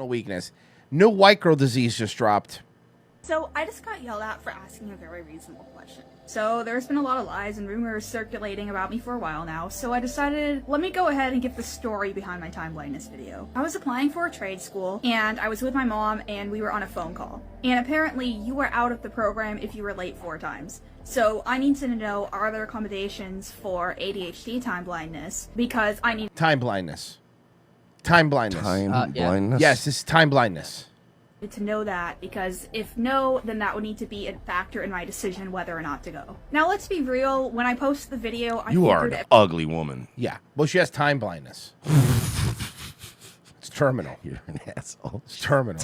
sentinel weakness. New white girl disease just dropped. So I just got yelled at for asking a very reasonable question. So there's been a lot of lies and rumors circulating about me for a while now, so I decided, let me go ahead and give the story behind my time blindness video. I was applying for a trade school, and I was with my mom, and we were on a phone call. And apparently, you were out of the program if you were late 4 times. So I need to know, are there accommodations for ADHD time blindness? Because I need... Time blindness. Time blindness. Blindness? Yes, this is time blindness. To know that, because if no, then that would need to be a factor in my decision whether or not to go. Now, let's be real, when I posted the video, I You are figured an ugly woman. Yeah. Well, she has time blindness. It's terminal. You're an asshole. It's terminal.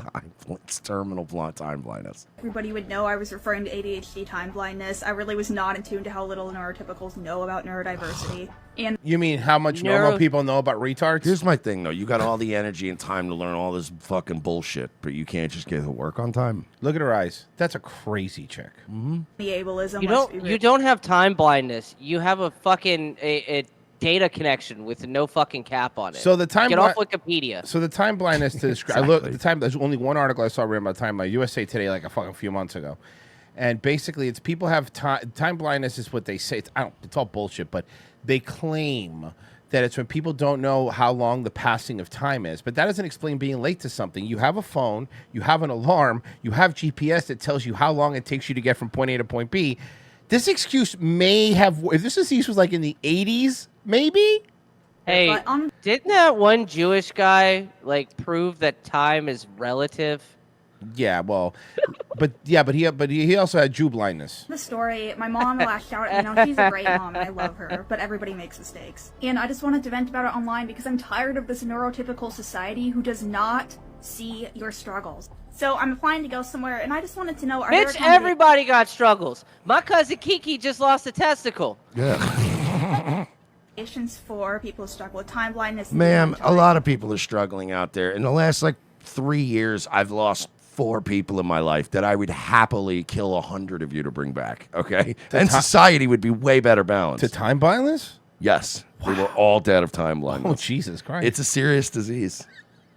It's terminal time blindness. everybody would know I was referring to ADHD time blindness. I really was not in tune to how little neurotypicals know about neurodiversity. And you mean how much normal people know about retards? Here's my thing, though. You got all the energy and time to learn all this fucking bullshit, but you can't just get to work on time. Look at her eyes. That's a crazy chick. Mm-hmm. the ableism. You don't have time blindness. You have a fucking a data connection with no fucking cap on it. So the time get off Wikipedia. So the time blindness to describe. Exactly. I look the time. There's only one article I saw written about time by USA Today like a fucking few months ago, and basically it's people have time blindness is what they say. It's all bullshit, but they claim that it's when people don't know how long the passing of time is. But that doesn't explain being late to something. You have a phone, you have an alarm, you have GPS that tells you how long it takes you to get from point A to point B. This excuse may have, if this excuse was like in the 80s, maybe? Hey, didn't that one Jewish guy like prove that time is relative? Yeah, well, but he also had Jew blindness. The story, my mom lashed out at me. She's a great mom and I love her, but everybody makes mistakes. And I just wanted to vent about it online because I'm tired of this neurotypical society who does not see your struggles. So I'm applying to go somewhere, and I just wanted to know, Bitch, everybody got struggles. My cousin Kiki just lost a testicle. Yeah. For people who struggle with time blindness. Ma'am, a lot of people are struggling out there. In the last, 3 years, I've lost 4 people in my life that I would happily kill 100 of you to bring back, okay? And society would be way better balanced. To time blindness? Yes. Wow. We were all dead of time blindness. Oh, Jesus Christ. It's a serious disease.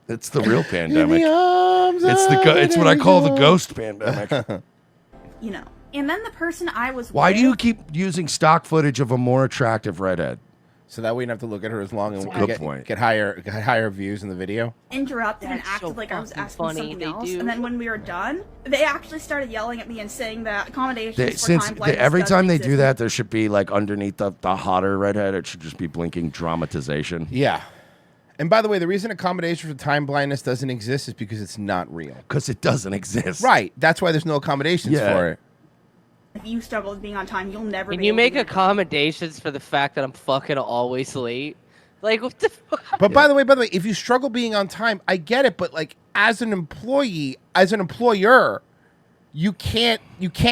It's the real pandemic. It's what I call the ghost pandemic. And then the person I was Why do you keep using stock footage of a more attractive redhead? So that we didn't have to look at her as long and point. Get higher views in the video. Interrupted and acted like I was asking something else. And then when we were done, they actually started yelling at me and saying that accommodations for time blindness every time they exist. do that, there should be underneath the hotter redhead, it should just be blinking dramatization. Yeah. And by the way, the reason accommodation for time blindness doesn't exist is because it's not real. Because it doesn't exist. Right. That's why there's no accommodations for it. If you struggle with being on time, you'll never be Can you able make to accommodations for the fact that I'm fucking always late? Like, what the fuck? But by the way, if you struggle being on time, I get it. But as an employee, as an employer, you can't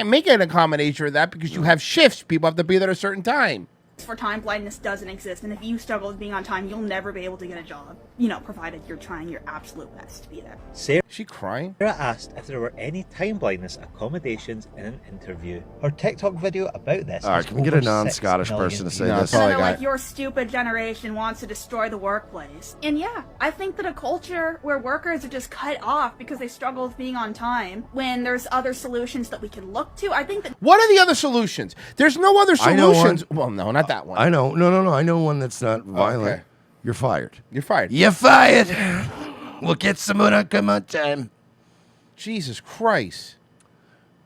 make an accommodation for that because you have shifts. People have to be there at a certain time. For time blindness doesn't exist, and if you struggle with being on time, you'll never be able to get a job. Provided you're trying your absolute best to be there. Is she crying? Sarah asked if there were any time blindness accommodations in an interview. Her TikTok video about this. All right, can we get a non-Scottish person to say this? Your stupid generation wants to destroy the workplace. And yeah, I think that a culture where workers are just cut off because they struggle with being on time, when there's other solutions that we can look to, I think that... What are the other solutions? There's no other solutions. Well, no, not that one. I know. No. I know one that's not violent. Okay. You're fired. You're fired. You're fired. We'll get someone on come on time. Jesus Christ.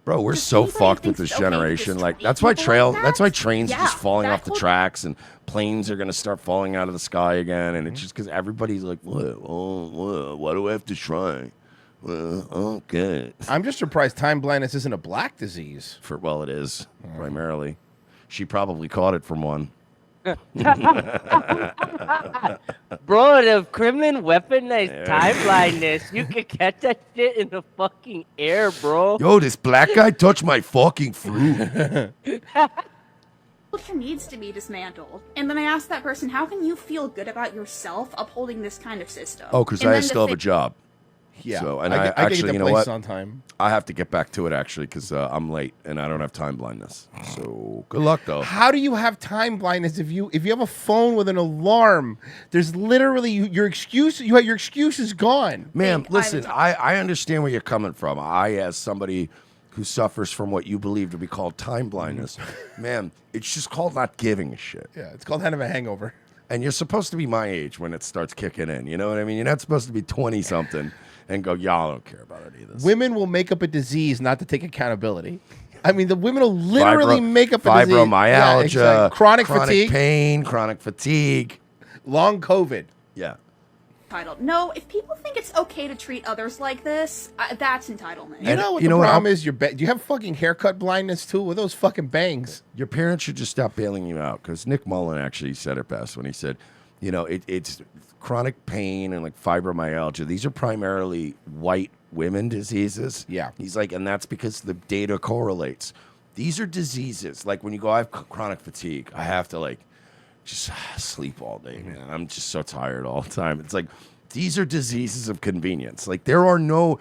Bro, we're so fucked with this generation. That's why trains are just falling off the tracks and planes are going to start falling out of the sky again. And it's just because everybody's like, why do I have to try? Okay. I'm just surprised time blindness isn't a black disease. It is, primarily. She probably caught it from one. Bro, the Kremlin weaponized time blindness. You can catch that shit in the fucking air, bro. Yo, this black guy touched my fucking fruit. Culture needs to be dismantled. And then I asked that person, how can you feel good about yourself upholding this kind of system? Oh, because I still have a job. Yeah. So, and I I can get actually, to you know places what? on time. I have to get back to it actually because I'm late and I don't have time blindness. So good luck though. How do you have time blindness if you have a phone with an alarm? There's literally your excuse. Your excuse is gone. Ma'am, listen, I understand where you're coming from. I, as somebody who suffers from what you believe to be called time blindness, ma'am, it's just called not giving a shit. Yeah, it's called having a hangover. And you're supposed to be my age when it starts kicking in. You know what I mean? You're not supposed to be 20-something and go, y'all don't care about any of this. Women will make up a disease not to take accountability. I mean, the women will literally make up a disease. Fibromyalgia, exactly. Chronic fatigue, pain, chronic fatigue, long COVID. Yeah. Entitled. No, if people think it's okay to treat others like this, that's entitlement. You know what the problem is? Do you have fucking haircut blindness too with those fucking bangs? Your parents should just stop bailing you out because Nick Mullen actually said it best when he said, you know, it's chronic pain and like fibromyalgia. These are primarily white women diseases. Yeah. He's like, and that's because the data correlates. These are diseases. Like when you go, I have chronic fatigue. I have to like just sleep all day, man. I'm just so tired all the time. It's like, these are diseases of convenience. Like there are no,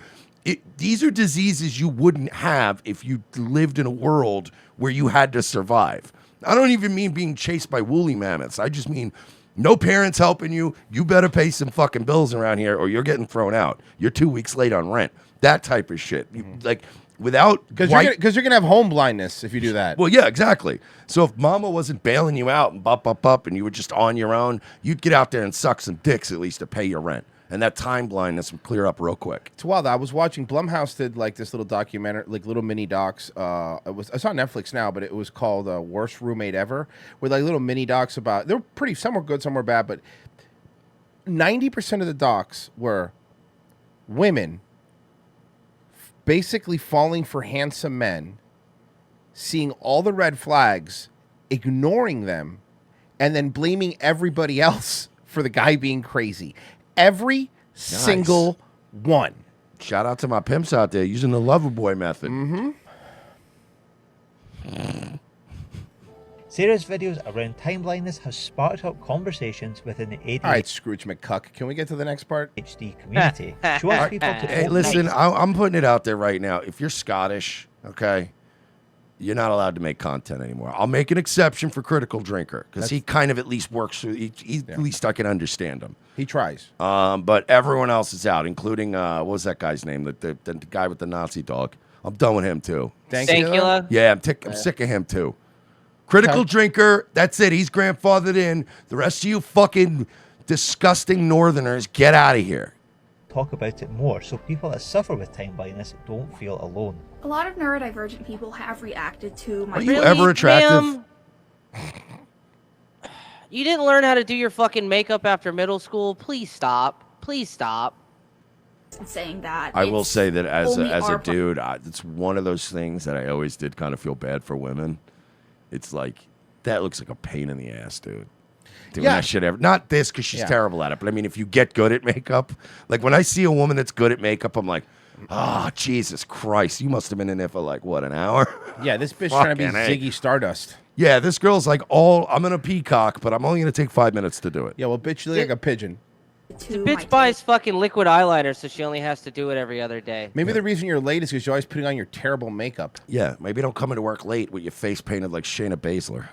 these are diseases you wouldn't have if you lived in a world where you had to survive. I don't even mean being chased by woolly mammoths. I just mean no parents helping you. You better pay some fucking bills around here or you're getting thrown out. You're 2 weeks late on rent. That type of shit. Like without because you're gonna have home blindness if you do that. Well, yeah, exactly. So if mama wasn't bailing you out and up and you were just on your own, you'd get out there and suck some dicks at least to pay your rent. And that time blindness would clear up real quick. It's wild. I was watching Blumhouse did like this little documentary, like little mini docs. It's on Netflix now, but it was called "Worst Roommate Ever," with like little mini docs about. They were pretty. Some were good, some were bad, but 90% of the docs were women basically falling for handsome men, seeing all the red flags, ignoring them, and then blaming everybody else for the guy being crazy. Every single one. Shout out to my pimps out there using the lover boy method. Sarah's videos around time blindness have sparked up conversations within the ADHD All right, Scrooge McCuck. Can we get to the next part? community. She wants people to Hey, listen, I'm putting it out there right now. If you're Scottish, okay, you're not allowed to make content anymore. I'll make an exception for Critical Drinker because he kind of at least works through. At least I can understand him. He tries. But everyone else is out, including what was that guy's name? The guy with the Nazi dog. I'm done with him too. Dankula? Yeah, I'm sick of him too. Critical Drinker. That's it. He's grandfathered in. The rest of you fucking disgusting Northerners, get out of here. Talk about it more so people that suffer with time blindness don't feel alone. A lot of neurodivergent people have reacted to my. Are you ever attractive? Ma'am? You didn't learn how to do your fucking makeup after middle school? Please stop. Please stop. Saying that. I will say that as only a our dude, it's one of those things that I always did kind of feel bad for women. It's like, that looks like a pain in the ass, dude. Doing that shit ever. Not this, because she's terrible at it, but I mean, if you get good at makeup, like when I see a woman that's good at makeup, I'm like, oh, Jesus Christ, you must have been in there for like, what, an hour? Yeah, this bitch trying to be Fucking A. Ziggy Stardust. Yeah, this girl's like, I'm going to peacock, but I'm only going to take 5 minutes to do it. Yeah, well, bitch, you look like a pigeon. The bitch buys fucking liquid eyeliner, so she only has to do it every other day. Maybe the reason you're late is because you're always putting on your terrible makeup. Yeah, maybe don't come into work late with your face painted like Shayna Baszler.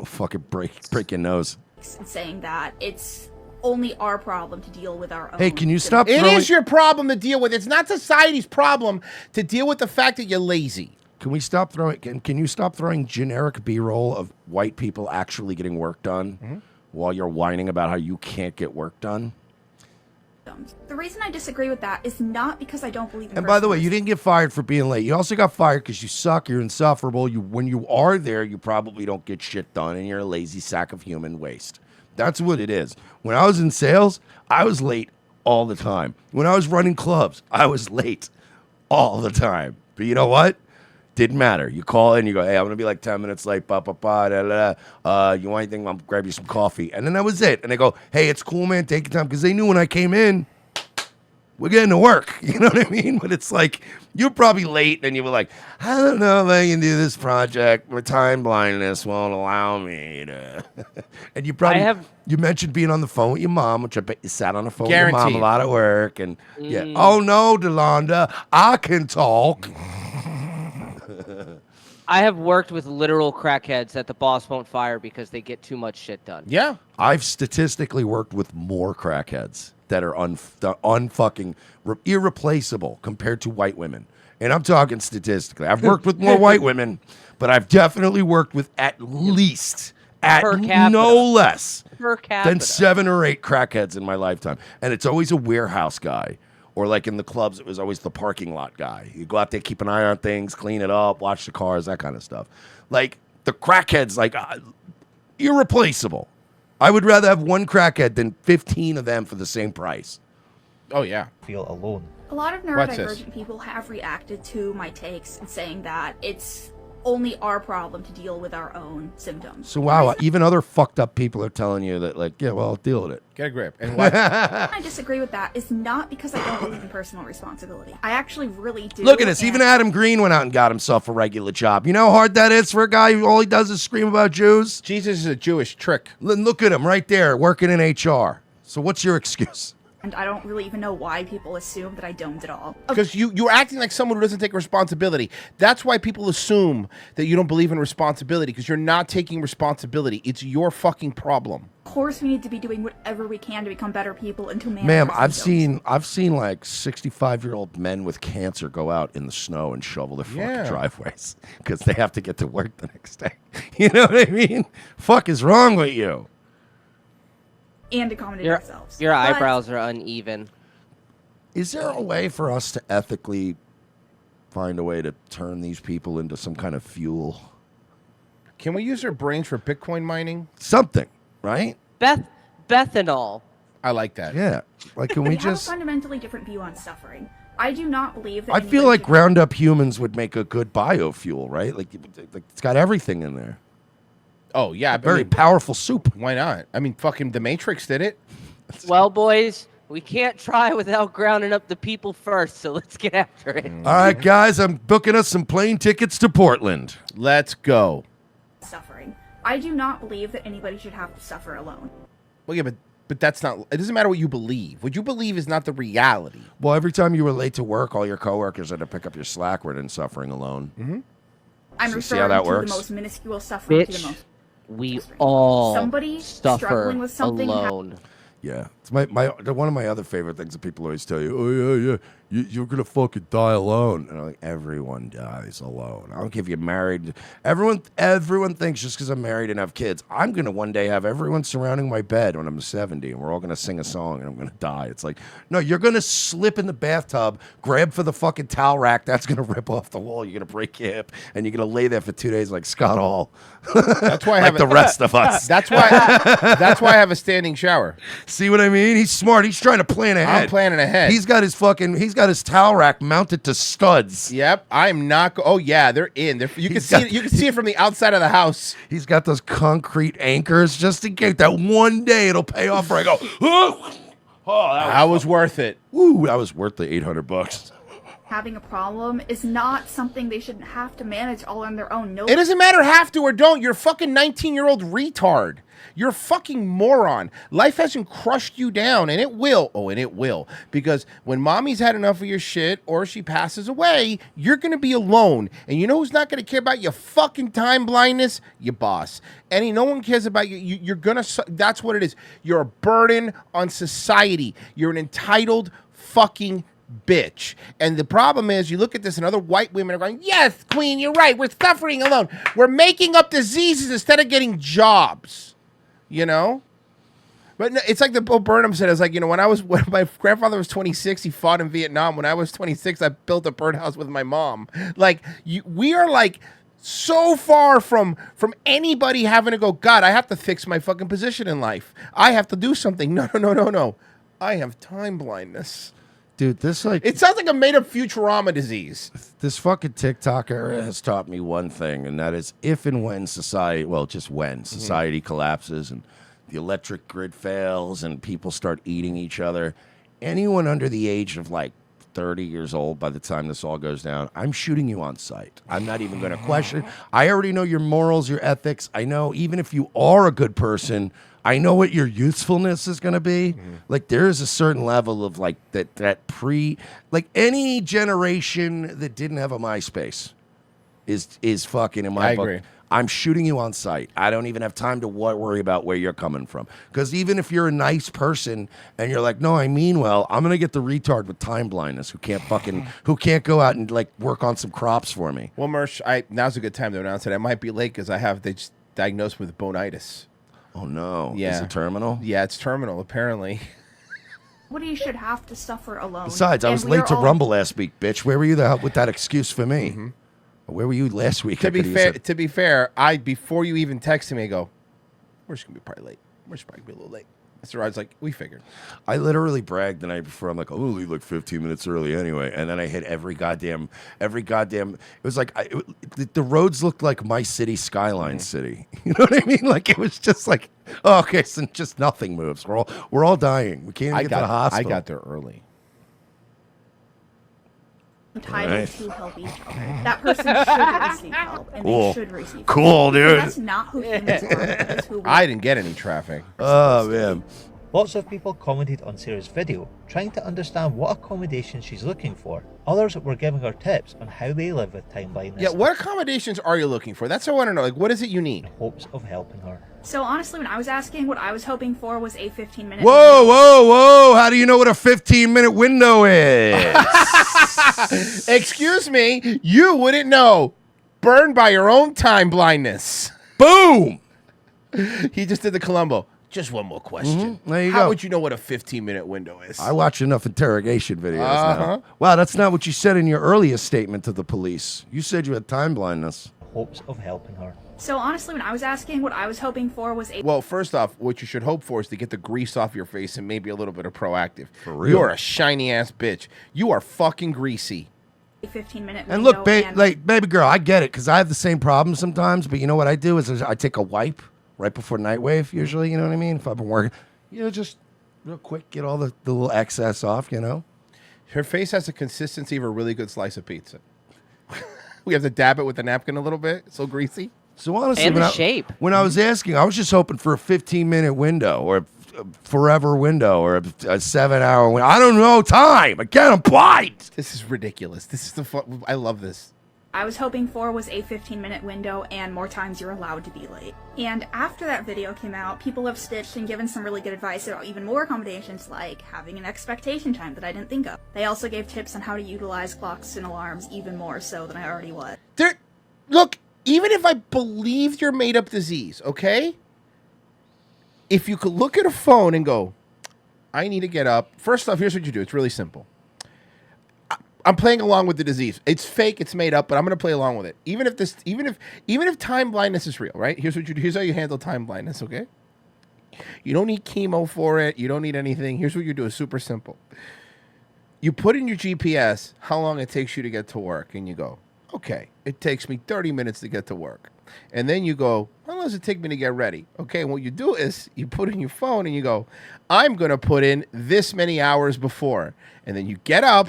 Fucking break your nose. Saying that it's only our problem to deal with our own. Hey, can you stop It throwing... is your problem to deal with. It's not society's problem to deal with the fact that you're lazy. Can we stop throwing... Can you stop throwing generic B-roll of white people actually getting work done while you're whining about how you can't get work done? The reason I disagree with that is not because I don't believe in. And by the way, you didn't get fired for being late. You also got fired because you suck. You're insufferable. When you are there, you probably don't get shit done, and you're a lazy sack of human waste. That's what it is. When I was in sales, I was late all the time. When I was running clubs, I was late all the time. But you know what? Didn't matter. You call in, you go, hey, I'm going to be like 10 minutes late, da, da, da. You want anything? I'll grab you some coffee. And then that was it. And they go, hey, it's cool, man. Take your time. Because they knew when I came in, we're getting to work. You know what I mean? But it's like, you're probably late and you were like, I don't know if I can do this project. My time blindness won't allow me to. And you probably, you mentioned being on the phone with your mom, which I bet you sat on the phone with your mom a lot at work. And yeah, oh no, Delonda, I can talk. I have worked with literal crackheads that the boss won't fire because they get too much shit done. Yeah. I've statistically worked with more crackheads that are unfucking irreplaceable compared to white women. And I'm talking statistically. I've worked with more white women, but I've definitely worked with at least, no less than 7 or 8 crackheads in my lifetime. And it's always a warehouse guy. Or like in the clubs, it was always the parking lot guy. You go out there, keep an eye on things, clean it up, watch the cars, that kind of stuff. Like the crackheads, like irreplaceable. I would rather have one crackhead than 15 of them for the same price. Oh, yeah. Feel alone. A lot of neurodivergent people have reacted to my takes and saying that it's only our problem to deal with our own symptoms. So wow, even other fucked up people are telling you that, like, yeah, well, I'll deal with it. Get a grip. And what? I disagree with that. It's not because I don't believe in personal responsibility. I actually really do. Look at this. Even Adam Green went out and got himself a regular job. You know how hard that is for a guy who all he does is scream about Jews? Jesus is a Jewish trick. Look at him right there, working in HR. So what's your excuse? And I don't really even know why people assume that I don't at all. Because you're acting like someone who doesn't take responsibility. That's why people assume that you don't believe in responsibility, because you're not taking responsibility. It's your fucking problem. Of course we need to be doing whatever we can to become better people and to manage Ma'am, our symptoms. I've seen like 65-year-old men with cancer go out in the snow and shovel their fucking driveways because they have to get to work the next day. You know what I mean? Fuck is wrong with you? And accommodate ourselves. Your eyebrows are uneven. Is there a way for us to ethically find a way to turn these people into some kind of fuel? Can we use our brains for Bitcoin mining? Something, right? Bethanol. I like that. Yeah. Like, can we have a just... fundamentally different view on suffering. I do not believe that I feel like ground up humans would make a good biofuel, right? Like it's got everything in there. Oh, yeah. Very powerful soup. Why not? I mean, fucking The Matrix did it. Well, boys, we can't try without grounding up the people first, so let's get after it. All right, guys, I'm booking us some plane tickets to Portland. Let's go. Suffering. I do not believe that anybody should have to suffer alone. Well, yeah, but that's not... It doesn't matter what you believe. What you believe is not the reality. Well, every time you were late to work, all your coworkers had to pick up your slack were in suffering alone. Mm-hmm. I'm So referring see how that to works? the most minuscule suffering to the most... We all Somebody suffer struggling with something alone. Yeah, it's one of my other favorite things that people always tell you. Oh yeah, you're gonna fucking die alone. And I'm like, everyone dies alone. I don't care if you're married. Everyone thinks just because I'm married and have kids, I'm gonna one day have everyone surrounding my bed when I'm 70, and we're all gonna sing a song, and I'm gonna die. It's like, no, you're gonna slip in the bathtub, grab for the fucking towel rack, that's gonna rip off the wall. You're gonna break your hip, and you're gonna lay there for 2 days like Scott Hall. That's why I like have the rest of us. That's why I have a standing shower. See what I mean? He's smart. He's trying to plan ahead. I'm planning ahead. He's got his towel rack mounted to studs. Yep, I'm not. Oh yeah, they're in. You can see it. You can see it from the outside of the house. He's got those concrete anchors just in case that one day it'll pay off. Where I go, that was worth it. Woo, that was worth the $800. Having a problem is not something they shouldn't have to manage all on their own. No, It doesn't matter have to or don't. You're a fucking 19-year-old retard. You're a fucking moron. Life hasn't crushed you down, and it will. Oh, and it will. Because when mommy's had enough of your shit or she passes away, you're going to be alone. And you know who's not going to care about your fucking time blindness? Your boss. No one cares about you. You're going to... That's what it is. You're a burden on society. You're an entitled fucking bitch. And the problem is, you look at this and other white women are going, yes, queen, you're right. We're suffering alone. We're making up diseases instead of getting jobs. You know? But no, it's like the Bo Burnham said. It's like, when my grandfather was 26, he fought in Vietnam. When I was 26, I built a birdhouse with my mom. Like, we are like so far from anybody having to go, God, I have to fix my fucking position in life. I have to do something. No. I have time blindness. Dude, this it sounds like a made-up Futurama disease. This fucking TikToker has taught me one thing, and that is if and when society collapses and the electric grid fails and people start eating each other, anyone under the age of like 30 years old by the time this all goes down, I'm shooting you on sight. I'm not even going to question. I already know your morals, your ethics. I know even if you are a good person, I know what your usefulness is going to be. Like there is a certain level of like that like any generation that didn't have a MySpace is fucking in my book. agree. I'm shooting you on sight. I don't even have time to worry about where you're coming from. Because even if you're a nice person and you're like, no, I mean well, I'm gonna get the retard with time blindness who can't go out and like work on some crops for me. Well, Mersh, now's a good time to announce it. I might be late because they just diagnosed me with bonitis. Oh no! Yeah. Is it terminal? Yeah, it's terminal apparently. Nobody should have to suffer alone. Besides, I And was we late are to all- Rumble last week, bitch. Where were you with that excuse for me? Where were you last week? To I be could've fair, said- before you even texted me, I go, we're just gonna be probably late. We're just probably gonna be a little late. So I was like, we figured. I literally bragged the night before. I'm like, I'm gonna leave like 15 minutes early anyway, and then I hit every goddamn. It was like the roads looked like my city, Skyline City. You know what I mean? Like it was just like, oh, okay, so just nothing moves. We're all dying. We can't even get to the hospital. I got there early. entitled Right. to help each other. That person should receive help, and Cool. they should receive help. Cool, dude. Because that's not who humans are. That is who we I didn't get any traffic. Oh man. Lots of people commented on Sarah's video, trying to understand what accommodations she's looking for. Others were giving her tips on how they live with time blindness. Yeah, what accommodations are you looking for? That's what I want to know. Like, what is it you need? in hopes of helping her. So honestly, when I was asking, what I was hoping for was a 15-minute. Whoa, whoa, whoa! How do you know what a 15-minute window is? Excuse me, you wouldn't know. Burned by your own time blindness. Boom! He just did the Columbo. Just one more question. There you How go. would you know what a 15-minute window is? I watch enough interrogation videos Uh-huh. now. Wow, that's not what you said in your earliest statement to the police. You said you had time blindness. Hopes of helping her. So honestly, when I was asking, what I was hoping for was a Well, first off, what you should hope for is to get the grease off your face and maybe a little bit of proactive. For real. You're a shiny ass bitch. You are fucking greasy. 15-minute. And look, baby girl, I get it because I have the same problem sometimes. But you know what I do is I take a wipe right before Nightwave. Usually, you know what I mean. If I've been working, just real quick, get all the little excess off. You know. Her face has the consistency of a really good slice of pizza. We have to dab it with a napkin a little bit. It's so greasy. So honestly, And the when shape. When I was asking, I was just hoping for a 15-minute window or a forever window or a 7-hour window. I don't know time. Again, I'm blind. This is ridiculous. This is the fun. I love this. I was hoping for was a 15-minute window and more times you're allowed to be late. And after that video came out, people have stitched and given some really good advice about even more accommodations, like having an expectation time that I didn't think of. They also gave tips on how to utilize clocks and alarms even more so than I already was. Look, even if I believed your made-up disease, okay? If you could look at a phone and go, I need to get up. First off, here's what you do. It's really simple. I'm playing along with the disease. It's fake. It's made up, but I'm going to play along with it. Even if time blindness is real, right? Here's what you do. Here's how you handle time blindness, okay? You don't need chemo for it. You don't need anything. Here's what you do. It's super simple. You put in your GPS how long it takes you to get to work, and you go, okay, it takes me 30 minutes to get to work. And then you go, how long does it take me to get ready? Okay, and what you do is you put in your phone and you go, I'm going to put in this many hours before. And then you get up,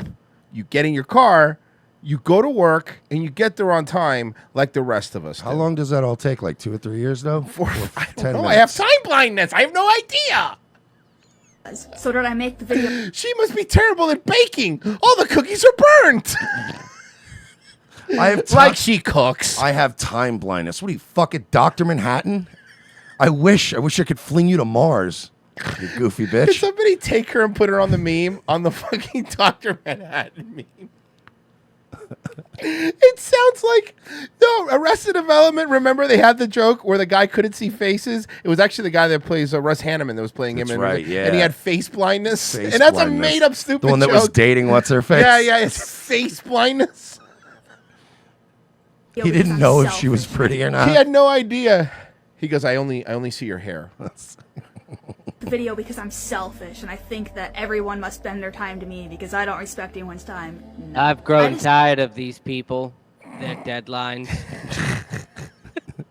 you get in your car, you go to work, and you get there on time like the rest of us How do. long does that all take? Like 2 or 3 years, though? I don't 10 know. minutes. I have time blindness. I have no idea. So did I make the video? She must be terrible at baking. All the cookies are burnt. I have Like she cooks. I have time blindness. What are you, fucking Dr. Manhattan? I wish I could fling you to Mars, you goofy Did bitch. somebody take her and put her on the meme, on the fucking Dr. Manhattan meme? It sounds like, no, Arrested Development. Remember they had the joke where the guy couldn't see faces? It was actually the guy that plays Russ Hanneman that was playing him. That's right, yeah. And he had face blindness. Face and that's blindness. a made-up stupid The one that joke. was dating what's-her-face? Yeah, it's face blindness. He didn't know if she was pretty or not. He had no idea. He goes, I only see your hair. The video because I'm selfish and I think that everyone must spend their time to me because I don't respect anyone's time. No. I've I grown just- tired of these people, their deadlines.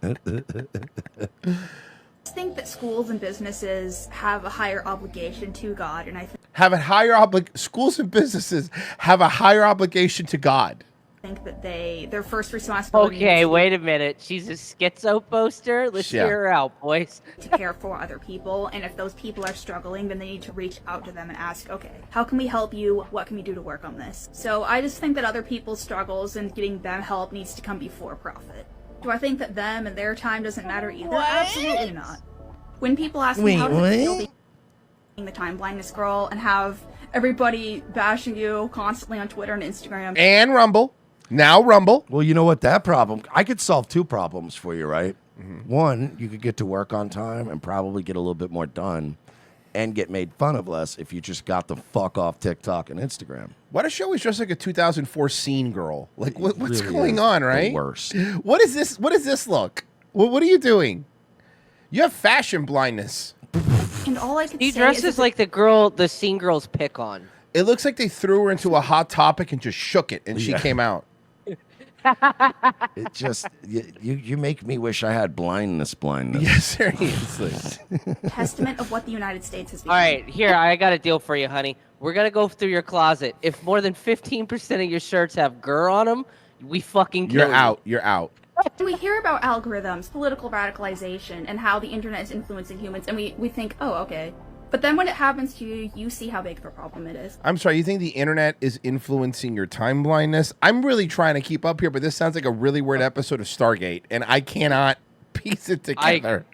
I think that schools and businesses have a higher obligation to God, and I think have a higher schools and businesses have a higher obligation to God. Think that their first responsibility Okay, wait a minute. She's a schizo poster. Let's Yeah. hear her out, boys. to care for other people, and if those people are struggling, then they need to reach out to them and ask, okay, how can we help you? What can we do to work on this? So I just think that other people's struggles and getting them help needs to come before profit. Do I think that them and their time doesn't matter either? Absolutely not. When people ask me how does it feel being the time blindness girl and have everybody bashing you constantly on Twitter and Instagram and Rumble. Now Rumble. Well, you know what? That problem, I could solve two problems for you, right? One, you could get to work on time and probably get a little bit more done and get made fun of less if you just got the fuck off TikTok and Instagram. Why does she always dress like a 2004 scene girl? Like, what's Really going is on, the right? worst. What is this? What does this look? What are you doing? You have fashion blindness. and all I can She say dresses is like the scene girls pick on. It looks like they threw her into a hot topic and just shook it, and she Yeah. came out. It just, you make me wish I had blindness. Yes, seriously. testament of what the United States has become. All right, here, I got a deal for you, honey. We're going to go through your closet. If more than 15% of your shirts have GER on them, we fucking kill You're you. out. You're out. We hear about algorithms, political radicalization, and how the internet is influencing humans, and we think, oh, okay. But then when it happens to you, you see how big of a problem it is. I'm sorry. You think the internet is influencing your time blindness? I'm really trying to keep up here, but this sounds like a really weird episode of Stargate, and I cannot piece it together.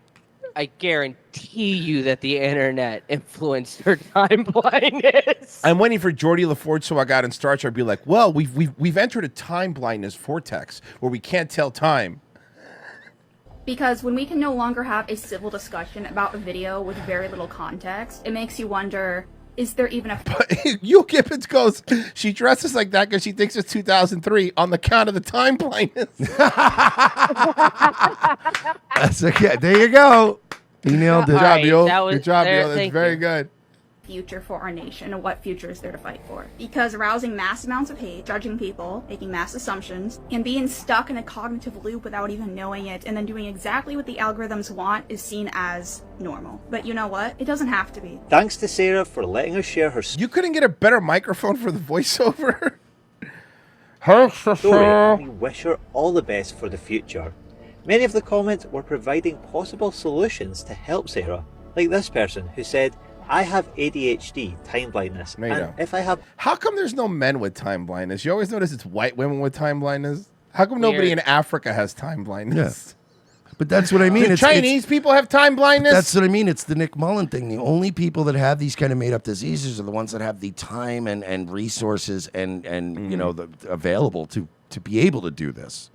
I guarantee you that the internet influenced her time blindness. I'm waiting for Geordie LaForge so I got in Star Trek. I'd be like, well, we've entered a time blindness vortex where we can't tell time. Because when we can no longer have a civil discussion about a video with very little context, it makes you wonder, is there even a... But Yul Gibbons goes, she dresses like that because she thinks it's 2003 on the count of the time blindness. That's okay. There you go. He nailed it. Good job, Alright, Yul. that was- Good job, there, Yul. That's thank very you. good. future for our nation and what future is there to fight for. Because arousing mass amounts of hate, judging people, making mass assumptions, and being stuck in a cognitive loop without even knowing it, and then doing exactly what the algorithms want is seen as normal. But you know what? It doesn't have to be. Thanks to Sarah for letting us share her You couldn't get a better microphone for the voiceover? story, and we wish her all the best for the future. Many of the comments were providing possible solutions to help Sarah, like this person who said, I have ADHD, time blindness, No, you and don't. if I have... How come there's no men with time blindness? You always notice it's white women with time blindness. How come nobody in Africa has time blindness? But that's what I mean. Do Chinese people have time blindness? That's what I mean. It's the Nick Mullen thing. The only people that have these kind of made up diseases are the ones that have the time and resources and you know available to be able to do this.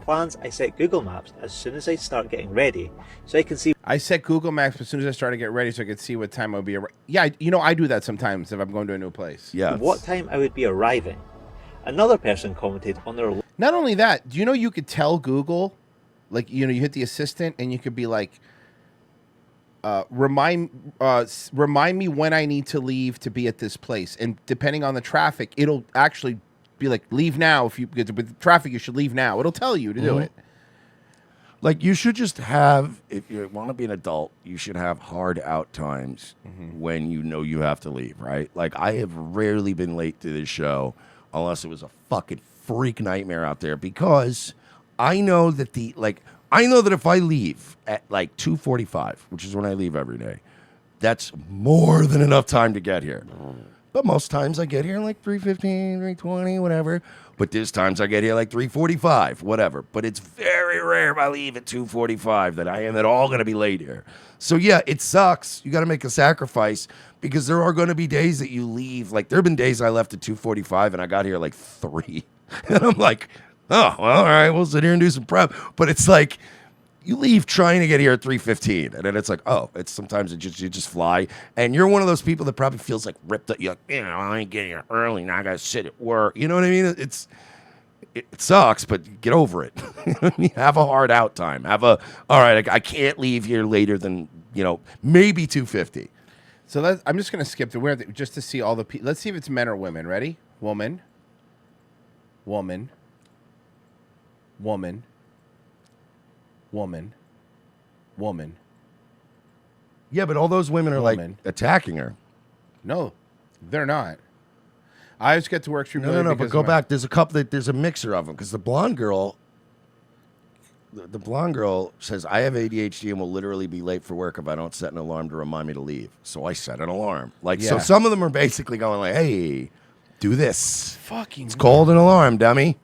plans, I set Google Maps as soon as I start getting ready, so I can see... I set Google Maps as soon as I started to get ready so I could see what time I would be. Yeah, I do that sometimes if I'm going to a new place. Yeah. what time I would be arriving. Another person commented on their... Not only that, do you know you could tell Google, like, you hit the assistant and you could be like, remind me when I need to leave to be at this place. And depending on the traffic, it'll actually be like, leave now. If you get with traffic, you should leave now. It'll tell you to do it. Like, you should just have, if you want to be an adult, you should have hard out times when you know you have to leave, right? Like, I have rarely been late to this show unless it was a fucking freak nightmare out there, because I know that if I leave at like 2:45, which is when I leave every day, that's more than enough time to get here. But most times I get here like 3:15, 3:20, whatever. But there's times I get here like 3:45, whatever. But it's very rare if I leave at 2:45 that I am at all going to be late here. So yeah, it sucks. You got to make a sacrifice, because there are going to be days that you leave. Like, there have been days I left at 2:45 and I got here like 3. And I'm like, oh, well, all right, we'll sit here and do some prep. But it's like, you leave trying to get here at 3:15, and then it's like, oh, it's sometimes you just fly, and you're one of those people that probably feels like ripped up. You're like, I ain't getting here early, now I gotta sit at work. You know what I mean? It sucks, but get over it. Have a hard out time. All right, I can't leave here later than maybe 2:50. So I'm just going to skip the just to see all the people. Let's see if it's men or women. Ready? Woman. Woman. Woman. Woman. Woman. Yeah, but all those women are like attacking her. No, they're not. I just get to work extremely late. No, but because go of my- back. There's a couple. There's a mixer of them because the blonde girl. The blonde girl says, I have ADHD and will literally be late for work if I don't set an alarm to remind me to leave. So I set an alarm. Like, so Yeah. some of them are basically going like, hey, do this. Fucking It's called an alarm, dummy.